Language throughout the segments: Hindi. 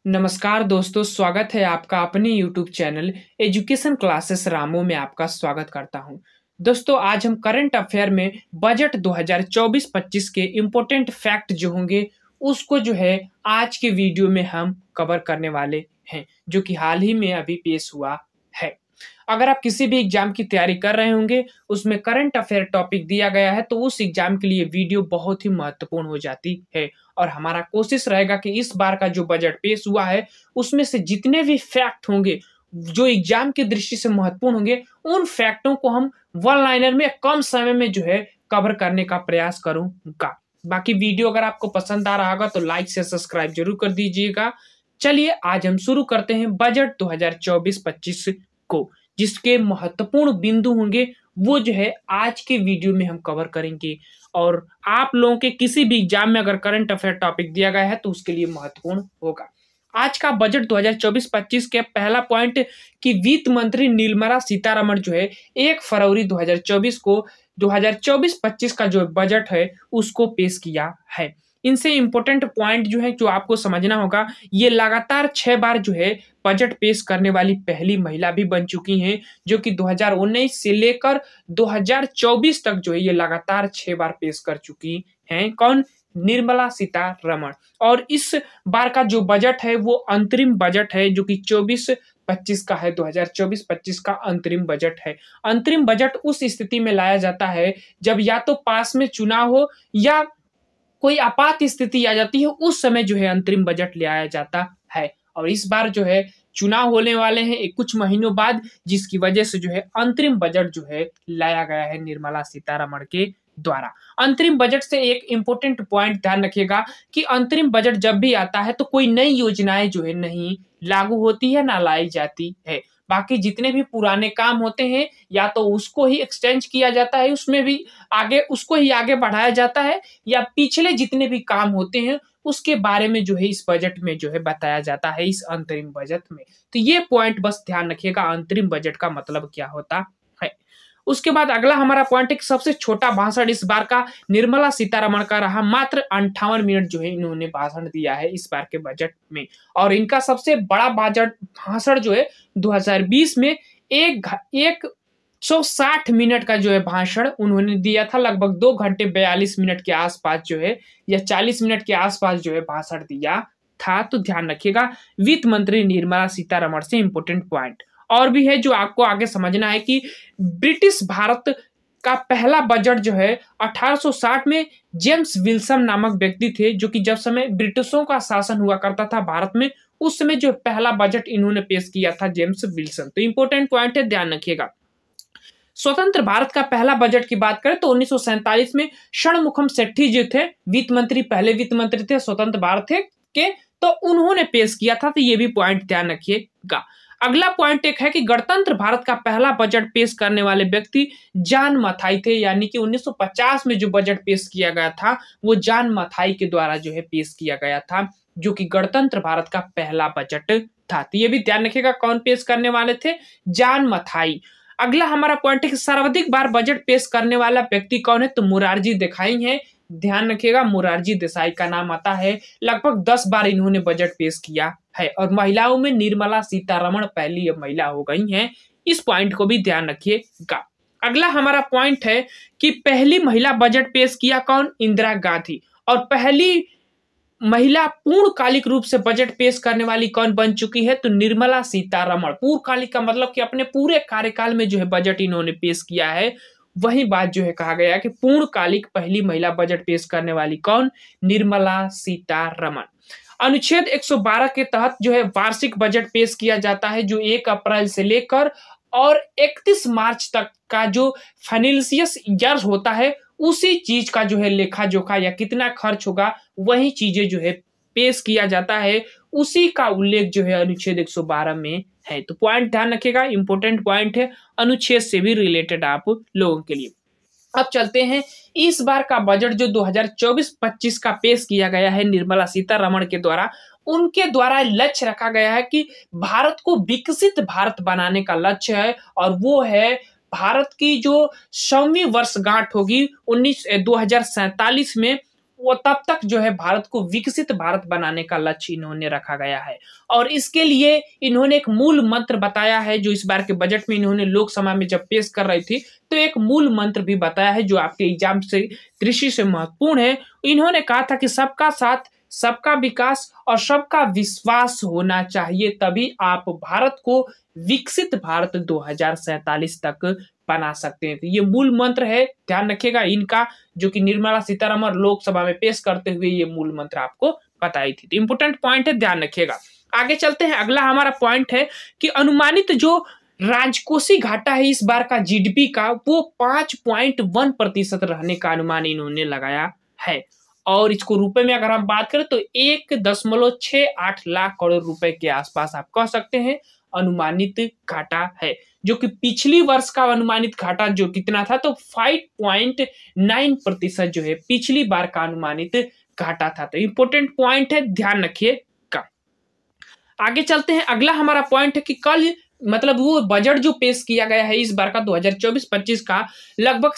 नमस्कार दोस्तों, स्वागत है आपका अपने YouTube चैनल एजुकेशन क्लासेस रामो में आपका स्वागत करता हूं। दोस्तों, आज हम करंट अफेयर में बजट 2024-25 के इम्पोर्टेंट फैक्ट जो होंगे उसको जो है आज के वीडियो में हम कवर करने वाले हैं, जो कि हाल ही में अभी पेश हुआ है। अगर आप किसी भी एग्जाम की तैयारी कर रहे होंगे, उसमें करंट अफेयर टॉपिक दिया गया है, तो उस एग्जाम के लिए वीडियो बहुत ही महत्वपूर्ण हो जाती है। और हमारा कोशिश रहेगा कि इस बार का जो बजट पेश हुआ है, उसमें से जितने भी फैक्ट होंगे जो एग्जाम की दृष्टि से महत्वपूर्ण होंगे, उन फैक्टों को हम वन लाइनर में कम समय में जो है कवर करने का प्रयास करूंगा। बाकी वीडियो अगर आपको पसंद आ रहा होगा तो लाइक से सब्सक्राइब जरूर कर दीजिएगा। चलिए आज हम शुरू करते हैं बजट 2024-25 को, जिसके महत्वपूर्ण बिंदु होंगे वो जो है आज के वीडियो में हम कवर करेंगे। और आप लोगों के किसी भी एग्जाम में अगर करंट अफेयर टॉपिक दिया गया है तो उसके लिए महत्वपूर्ण होगा। आज का बजट 2024-25 के पहला पॉइंट कि वित्त मंत्री निर्मला सीतारमण जो है 1 फरवरी 2024 को 2024-25 का जो बजट है उसको पेश किया है। इनसे इंपॉर्टेंट पॉइंट जो है जो आपको समझना होगा, ये लगातार 6 बार जो है बजट पेश करने वाली पहली महिला भी बन चुकी हैं, जो कि 2019 से लेकर 2024 तक जो है ये लगातार 6 बार पेश कर चुकी हैं। कौन? निर्मला सीतारमण। और इस बार का जो बजट है वो अंतरिम बजट है, जो कि 24-25 का है। 2024-25 का अंतरिम बजट है। अंतरिम बजट उस स्थिति में लाया जाता है जब या तो पास में चुनाव हो या कोई आपात स्थिति आ जाती है, उस समय जो है अंतरिम बजट ले आया जाता है। और इस बार जो है चुनाव होने वाले हैं कुछ महीनों बाद, जिसकी वजह से जो है अंतरिम बजट जो है लाया गया है निर्मला सीतारमण के द्वारा। अंतरिम बजट से एक इंपॉर्टेंट पॉइंट ध्यान रखिएगा कि अंतरिम बजट जब भी आता है तो कोई नई योजनाएं जो है नहीं लागू होती है, ना लाई जाती है। बाकी जितने भी पुराने काम होते हैं या तो उसको ही एक्सटेंड किया जाता है, उसमें भी आगे उसको ही आगे बढ़ाया जाता है, या पिछले जितने भी काम होते हैं उसके बारे में जो है इस बजट में जो है बताया जाता है, इस अंतरिम बजट में। तो ये पॉइंट बस ध्यान रखिएगा, अंतरिम बजट का मतलब क्या होता है। उसके बाद अगला हमारा पॉइंट है कि सबसे छोटा भाषण इस बार का निर्मला सीतारमण का रहा। मात्र 58 मिनट जो है इन्होंने भाषण दिया है इस बार के बजट में। और इनका सबसे बड़ा बजट भाषण जो है 2020 में 160 मिनट का जो है भाषण उन्होंने दिया था। लगभग 2 घंटे 42 मिनट के आसपास जो है, या 40 मिनट के आसपास जो है भाषण दिया था। तो ध्यान रखिएगा, वित्त मंत्री निर्मला सीतारमण से इंपोर्टेंट पॉइंट और भी है जो आपको आगे समझना है कि ब्रिटिश भारत का पहला बजट जो है 1860 में जेम्स विल्सन नामक व्यक्ति थे, जो कि जब समय ब्रिटिशों का शासन हुआ करता था भारत में, उस समय जो पहला बजट इन्होंने पेश किया था जेम्स विल्सन। तो इंपॉर्टेंट पॉइंट है, ध्यान रखिएगा। स्वतंत्र भारत का पहला बजट की बात करें तो 1947 में षणमुखम सेठी जो थे वित्त मंत्री, पहले वित्त मंत्री थे स्वतंत्र भारत के, तो उन्होंने पेश किया था। तो ये भी पॉइंट ध्यान रखिएगा। अगला पॉइंट एक है कि गणतंत्र भारत का पहला बजट पेश करने वाले व्यक्ति जॉन मथाई थे, यानी कि 1950 में जो बजट पेश किया गया था वो जॉन मथाई के द्वारा जो है पेश किया गया था, जो कि गणतंत्र भारत का पहला बजट था। तो ये भी ध्यान रखिएगा, कौन पेश करने वाले थे? जॉन मथाई। अगला हमारा पॉइंट है कि सर्वाधिक बार बजट पेश करने वाला व्यक्ति कौन है? तो मोरारजी देसाई है। ध्यान रखिएगा, मोरारजी देसाई का नाम आता है। लगभग 10 बार इन्होंने बजट पेश किया है। और महिलाओं में निर्मला सीतारमण पहली अब महिला हो गई हैं। इस पॉइंट को भी ध्यान रखिएगा। अगला हमारा पॉइंट है कि पहली महिला बजट पेश किया कौन? इंदिरा गांधी। और पहली महिला पूर्णकालिक रूप से बजट पेश करने वाली कौन बन चुकी है? तो निर्मला सीतारमण। पूर्णकालिक का मतलब कि अपने पूरे कार्यकाल में जो है बजट इन्होंने पेश किया है। वही बात जो है कहा गया कि पूर्णकालिक पहली महिला बजट पेश करने वाली कौन? निर्मला सीतारमण। अनुच्छेद 112 के तहत जो है वार्षिक बजट पेश किया जाता है, जो 1 अप्रैल से लेकर और 31 मार्च तक का जो फाइनेंशियल ईयर होता है उसी चीज का जो है लेखा जोखा या कितना खर्च होगा वही चीजें जो है पेश किया जाता है, उसी का उल्लेख जो है अनुच्छेद 112 में है। तो पॉइंट ध्यान रखिएगा, इंपॉर्टेंट पॉइंट है, अनुच्छेद से भी रिलेटेड आप लोगों के लिए। अब चलते हैं इस बार का बजट जो 2024-25 का पेश किया गया है निर्मला सीतारमण के द्वारा। उनके द्वारा लक्ष्य रखा गया है कि भारत को विकसित भारत बनाने का लक्ष्य है, और वो है भारत की जो 100वीं वर्षगांठ होगी 2047 में, वो तब तक जो है भारत को विकसित भारत बनाने का लक्ष्य इन्होंने रखा गया है। और इसके लिए इन्होंने एक मूल मंत्र बताया है, जो इस बार के बजट में इन्होंने लोकसभा में जब पेश कर रही थी तो एक मूल मंत्र भी बताया है जो आपके एग्जाम से दृष्टि से महत्वपूर्ण है। इन्होंने कहा था कि सबका साथ, सबका विकास और सबका विश्वास होना चाहिए, तभी आप भारत को विकसित भारत 2047 तक बना सकते हैं। तो ये मूल मंत्र है, ध्यान रखिएगा इनका, जो कि निर्मला सीतारमण लोकसभा में पेश करते हुए ये मूल मंत्र आपको बताई थी। तो इंपोर्टेंट पॉइंट है, ध्यान रखिएगा। आगे चलते हैं, अगला हमारा पॉइंट है कि अनुमानित जो राजकोषीय घाटा है इस बार का जीडीपी का, वो 5.1% रहने का अनुमान इन्होंने लगाया है। और इसको रुपए में अगर हम बात करें तो 1.68 लाख करोड़ रुपए के आसपास आप कह सकते हैं अनुमानित घाटा है, जो कि पिछली वर्ष का अनुमानित घाटा जो कितना था, तो 5.9% जो है पिछली बार का अनुमानित घाटा था। तो इंपोर्टेंट पॉइंट है, ध्यान रखिएगा। आगे चलते हैं, अगला हमारा पॉइंट है कि कल मतलब वो बजट जो पेश किया गया है इस बार का 2024-25 का, लगभग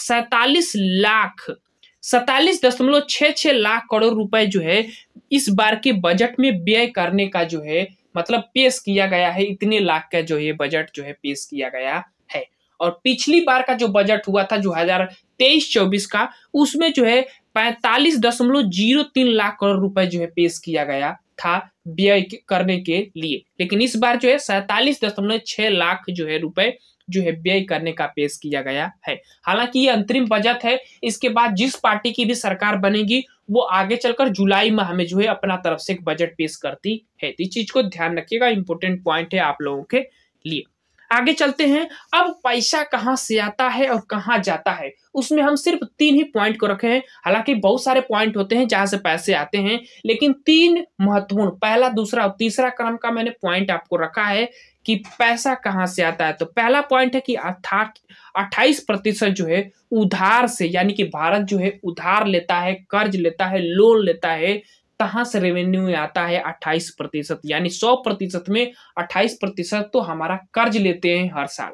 47.66 लाख करोड़ रुपए जो है इस बार के बजट में व्यय करने का जो है मतलब पेश किया गया है। इतने लाख का जो ये बजट जो है पेश किया गया है। और पिछली बार का जो बजट हुआ था 2023-24 का, उसमें जो है 45.03 लाख करोड़ रुपए जो है पेश किया गया था व्यय करने के लिए। लेकिन इस बार जो है 47.6 लाख जो है रुपए जो है व्यय करने का पेश किया गया है। हालांकि ये अंतरिम बजट है, इसके बाद जिस पार्टी की भी सरकार बनेगी वो आगे चलकर जुलाई माह में जो है अपना तरफ से एक बजट पेश करती है। तो इस चीज को ध्यान रखिएगा, इंपोर्टेंट पॉइंट है आप लोगों के लिए। आगे चलते हैं, अब पैसा कहां से आता है और कहां जाता है, उसमें हम सिर्फ 3 ही पॉइंट को रखे हैं। हालांकि बहुत सारे पॉइंट होते हैं जहां से पैसे आते हैं, लेकिन 3 महत्वपूर्ण, पहला, दूसरा और तीसरा क्रम का मैंने पॉइंट आपको रखा है कि पैसा कहां से आता है। तो पहला पॉइंट है कि 28% जो है उधार से, यानी कि भारत जो है उधार लेता है, कर्ज लेता है, लोन लेता है, कहां से रेवेन्यू आता है 28%, यानी 100% में 28% तो हमारा कर्ज लेते हैं हर साल।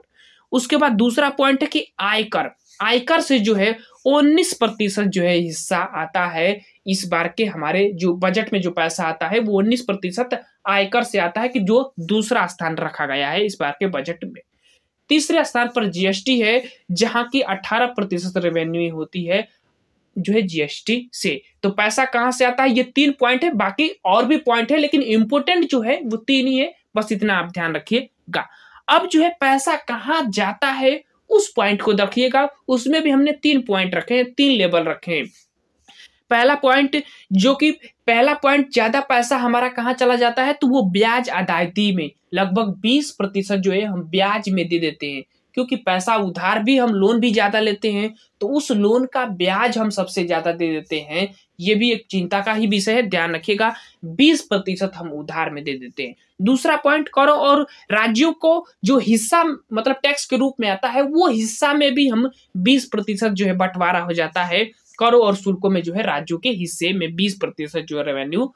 उसके बाद दूसरा पॉइंट है कि आयकर, आयकर से जो है 19% जो है हिस्सा आता है। इस बार के हमारे जो बजट में जो पैसा आता है वो 19% आयकर से आता है, कि जो दूसरा स्थान रखा गया है इस बार के बजट में। तीसरे स्थान पर जीएसटी है, जहां की 18% रेवेन्यू होती है जो है जीएसटी से। तो पैसा कहां से आता है, ये 3 पॉइंट है, बाकी और भी पॉइंट है लेकिन इंपोर्टेंट जो है वो 3 ही है, बस इतना आप ध्यान रखिएगा। अब जो है पैसा कहां जाता है उस पॉइंट को रखिएगा, उसमें भी हमने 3 पॉइंट रखे हैं, 3 लेवल रखे हैं। पहला पॉइंट, जो कि पहला पॉइंट, ज्यादा पैसा हमारा कहां चला जाता है, तो वो ब्याज अदायगी में लगभग 20% जो है हम ब्याज में दे देते हैं, क्योंकि पैसा उधार भी, हम लोन भी ज्यादा लेते हैं तो उस लोन का ब्याज हम सबसे ज्यादा दे देते हैं। ये भी एक चिंता का ही विषय है, ध्यान रखिएगा, 20% हम उधार में दे देते हैं। दूसरा पॉइंट, करों और राज्यों को जो हिस्सा मतलब टैक्स के रूप में आता है, वो हिस्सा में भी हम 20% जो है बंटवारा हो जाता है। करों और शुल्कों में जो है राज्यों के हिस्से में 20% जो रेवेन्यू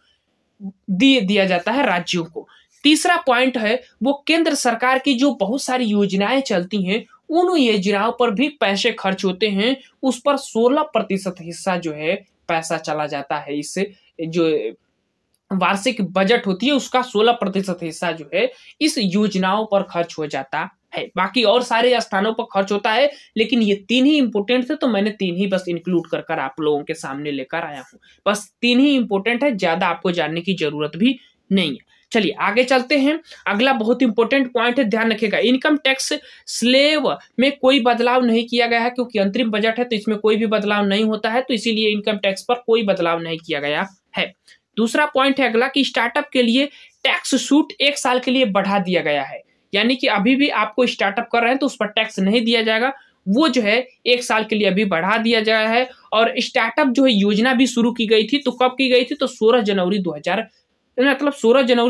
दिया जाता है राज्यों को। तीसरा पॉइंट है वो केंद्र सरकार की जो बहुत सारी योजनाएं चलती हैं, उन योजनाओं पर भी पैसे खर्च होते हैं, उस पर 16% हिस्सा जो है पैसा चला जाता है। इससे जो वार्षिक बजट होती है उसका 16% हिस्सा जो है इस योजनाओं पर खर्च हो जाता है। बाकी और सारे स्थानों पर खर्च होता है, लेकिन ये 3 ही इंपोर्टेंट थे तो मैंने 3 ही बस इंक्लूड कर आप लोगों के सामने लेकर आया हूं। बस 3 ही इंपोर्टेंट है, ज्यादा आपको जानने की जरूरत भी नहीं है। चलिए आगे चलते हैं, अगला बहुत इंपॉर्टेंट पॉइंट है, ध्यान रखिएगा। इनकम टैक्स स्लेब में कोई बदलाव नहीं किया गया है, क्योंकि अंतरिम बजट है तो इसमें कोई भी बदलाव नहीं होता है, तो इसीलिए इनकम टैक्स पर कोई बदलाव नहीं किया गया है। दूसरा पॉइंट है अगला कि स्टार्टअप के लिए टैक्स छूट 1 साल के लिए बढ़ा दिया गया है, यानी कि अभी भी आपको स्टार्टअप कर रहे हैं तो उस पर टैक्स नहीं दिया जाएगा, वो जो है 1 साल के लिए अभी बढ़ा दिया गया है। और स्टार्टअप जो है योजना भी शुरू की गई थी, तो कब की गई थी, तो 16 जनवरी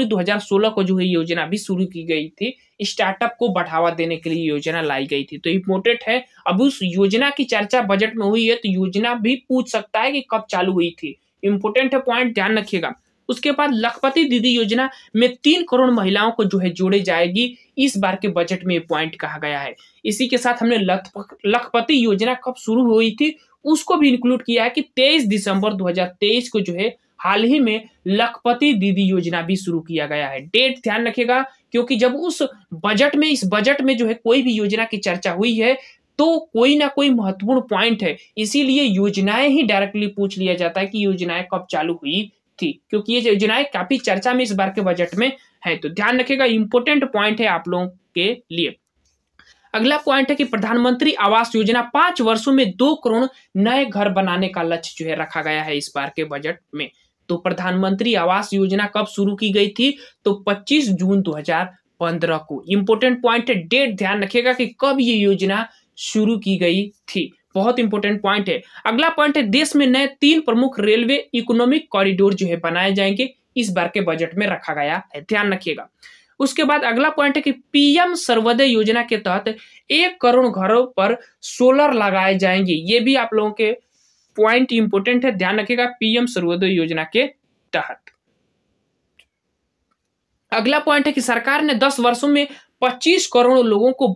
2016 को जो है योजना भी शुरू की गई थी, स्टार्टअप को बढ़ावा देने के लिए योजना लाई गई थी। तो इम्पोर्टेंट है, अब उस योजना की चर्चा बजट में हुई है तो योजना भी पूछ सकता है कि कब चालू हुई थी। इंपोर्टेंट है पॉइंट, ध्यान रखिएगा। उसके बाद लखपति दीदी योजना में 3 करोड़ महिलाओं को जो है जोड़े जाएगी, इस बार के बजट में पॉइंट कहा गया है। इसी के साथ हमने लखपति योजना कब शुरू हुई थी उसको भी इंक्लूड किया है कि 23 दिसंबर 2023 को जो है हाल ही में लखपति दीदी योजना भी शुरू किया गया है। डेट ध्यान रखिएगा, क्योंकि जब इस बजट में जो है कोई भी योजना की चर्चा हुई है तो कोई ना कोई महत्वपूर्ण पॉइंट है, इसीलिए योजनाएं ही डायरेक्टली पूछ लिया जाता है कि योजनाएं कब चालू हुई थी, क्योंकि ये योजनाएं काफी चर्चा में इस बार के बजट में है। तो ध्यान रखिएगा, इंपॉर्टेंट पॉइंट है आप लोगों के लिए। अगला पॉइंट है कि प्रधानमंत्री आवास योजना 5 वर्षों में 2 करोड़ नए घर बनाने का लक्ष्य जो है रखा गया है इस बार के बजट में। तो प्रधानमंत्री आवास योजना कब शुरू की गई थी? तो 25 जून 2015 को। इंपोर्टेंट पॉइंट है, डेट ध्यान रखिएगा कि कब ये योजना शुरू की गई थी, बहुत इंपॉर्टेंट पॉइंट है। अगला पॉइंट है, देश में नए 3 प्रमुख रेलवे इकोनॉमिक कॉरिडोर जो है बनाए जाएंगे, इस बार के बजट में रखा गया है, ध्यान रखिएगा। उसके बाद अगला पॉइंट है कि पीएम सर्वोदय योजना के तहत 1 करोड़ घरों पर सोलर लगाए जाएंगे। ये भी आप लोगों के पॉइंट इंपोर्टेंट है, ध्यान रखिएगा, पीएम सर्वोदय योजना के तहत। अगला पॉइंट है कि सरकार ने 10 वर्षों में 25 करोड़ लोगों को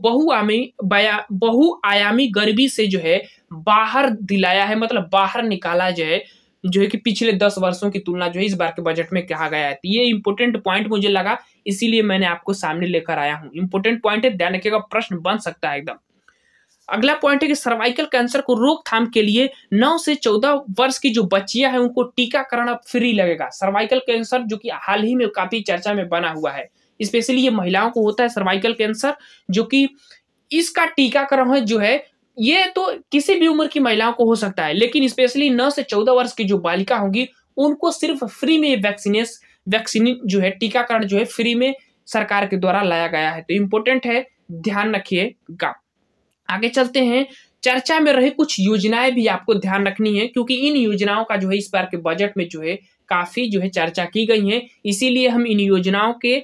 बहुआयामी गरीबी से जो है बाहर दिलाया है, मतलब बाहर निकाला जो है कि पिछले 10 वर्षों की तुलना जो है इस बार के बजट में कहा गया है। तो ये इंपोर्टेंट पॉइंट मुझे लगा, इसीलिए मैंने आपको सामने लेकर आया हूं। इंपोर्टेंट पॉइंट है, ध्यान रखिएगा, प्रश्न बन सकता है एकदम। अगला पॉइंट है कि सर्वाइकल कैंसर को रोकथाम के लिए 9 से 14 वर्ष की जो बच्चियां हैं उनको टीकाकरण अब फ्री लगेगा। सर्वाइकल कैंसर जो कि हाल ही में काफी चर्चा में बना हुआ है, स्पेशली ये महिलाओं को होता है सर्वाइकल कैंसर, जो कि इसका टीकाकरण है जो है ये तो किसी भी उम्र की महिलाओं को हो सकता है, लेकिन स्पेशली 9 से 14 वर्ष की जो बालिका होंगी उनको सिर्फ फ्री में वैक्सीन जो है टीकाकरण जो है फ्री में सरकार के द्वारा लाया गया है। तो इंपॉर्टेंट है, ध्यान रखिएगा। आगे चलते हैं, चर्चा में रही कुछ योजनाएं भी आपको ध्यान रखनी है, क्योंकि इन योजनाओं का जो है इस बार के बजट में जो है काफी जो है चर्चा की गई है, इसीलिए हम इन योजनाओं के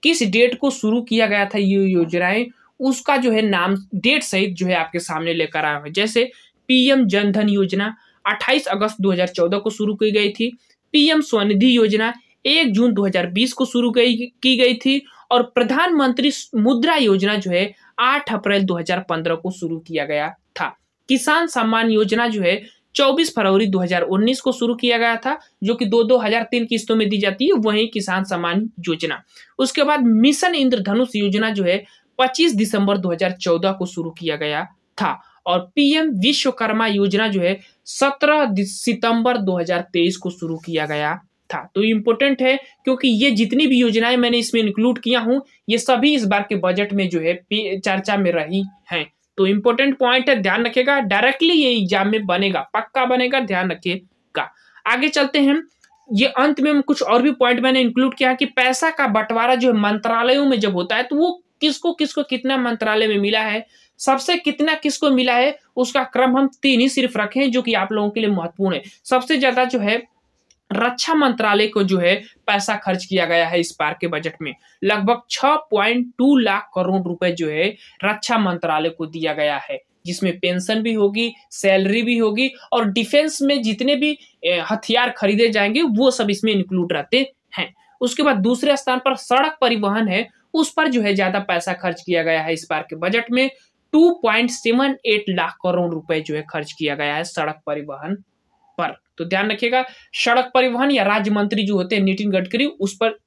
किस डेट को शुरू किया गया था ये योजनाएं, उसका जो है नाम डेट सहित जो है आपके सामने लेकर आया है। जैसे पीएम जनधन योजना 28 अगस्त 2014 को शुरू की गई थी। पीएम स्वनिधि योजना 1 जून 2020 को शुरू की गई थी, और प्रधानमंत्री मुद्रा योजना जो है 8 अप्रैल 2015 को शुरू किया गया था। किसान सम्मान योजना जो है 24 फरवरी 2019 को शुरू किया गया था, जो कि 2003 किस्तों में दी जाती है, वही किसान सम्मान योजना। उसके बाद मिशन इंद्रधनुष योजना जो है 25 दिसंबर 2014 को शुरू किया गया था, और पीएम विश्वकर्मा योजना जो है 17 सितंबर 2023 को शुरू किया गया था। तो इंपॉर्टेंट है, क्योंकि ये जितनी भी योजनाएं मैंने इसमें इंक्लूड किया हूं ये सभी इस बार के बजट में जो है चर्चा में रही हैं। तो इंपॉर्टेंट पॉइंट है, ध्यान रखिएगा, डायरेक्टली ये एग्जाम में बनेगा, पक्का बनेगा, ध्यान रखिएगा। आगे चलते हैं, ये अंत में कुछ और भी पॉइंट मैंने इंक्लूड किया कि पैसा का बंटवारा जो है मंत्रालयों में जब होता है तो वो किसको किसको कितना मंत्रालय में मिला है, सबसे कितना किसको मिला है, उसका क्रम हम 3 ही सिर्फ रखे हैं जो कि आप लोगों के लिए महत्वपूर्ण है। सबसे ज्यादा जो है रक्षा मंत्रालय को जो है पैसा खर्च किया गया है इस बार के बजट में, लगभग 6.2 लाख करोड़ रुपए जो है रक्षा मंत्रालय को दिया गया है, जिसमें पेंशन भी होगी, सैलरी भी होगी, और डिफेंस में जितने भी हथियार खरीदे जाएंगे वो सब इसमें इंक्लूड रहते हैं। उसके बाद दूसरे स्थान पर सड़क परिवहन है, उस पर जो है ज्यादा पैसा खर्च किया गया है इस बार के बजट में, 2.78 लाख करोड़ रुपए जो है खर्च किया गया है सड़क परिवहन पर। तो ध्यान रखिएगा, सड़क परिवहन या राज्य मंत्री जो होते हैं नितिन गडकरी, उस पर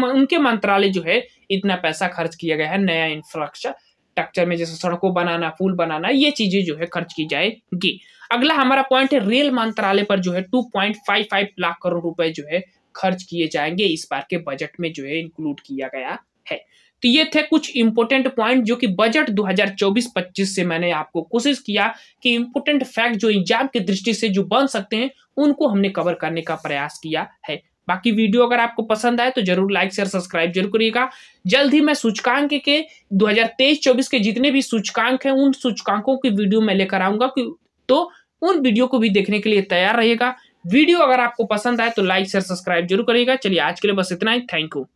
उनके मंत्रालय जो है इतना पैसा खर्च किया गया है नया इंफ्रास्ट्रक्चर में, जैसे सड़कों बनाना, पुल बनाना, ये चीजें जो है खर्च की जाएगी। अगला हमारा पॉइंट है, रेल मंत्रालय पर जो है 2.55 लाख करोड़ रुपए जो है खर्च किए जाएंगे इस बार के बजट में जो है इंक्लूड किया गया है। तो ये थे कुछ इंपोर्टेंट पॉइंट जो कि बजट 2024-25 से मैंने आपको कोशिश किया कि इंपोर्टेंट फैक्ट जो एग्जाम की दृष्टि से जो बन सकते हैं उनको हमने कवर करने का प्रयास किया है। बाकी वीडियो अगर आपको पसंद आए तो जरूर लाइक शेयर सब्सक्राइब जरूर करिएगा। जल्द ही मैं सूचकांक के 2023-24 के जितने भी सूचकांक हैं उन सूचकांकों की वीडियो मैं लेकर आऊंगा, तो उन वीडियो को भी देखने के लिए तैयार रहिएगा। वीडियो अगर आपको पसंद आए तो लाइक शेयर सब्सक्राइब जरूर करिएगा। चलिए आज के लिए बस इतना ही, थैंक यू।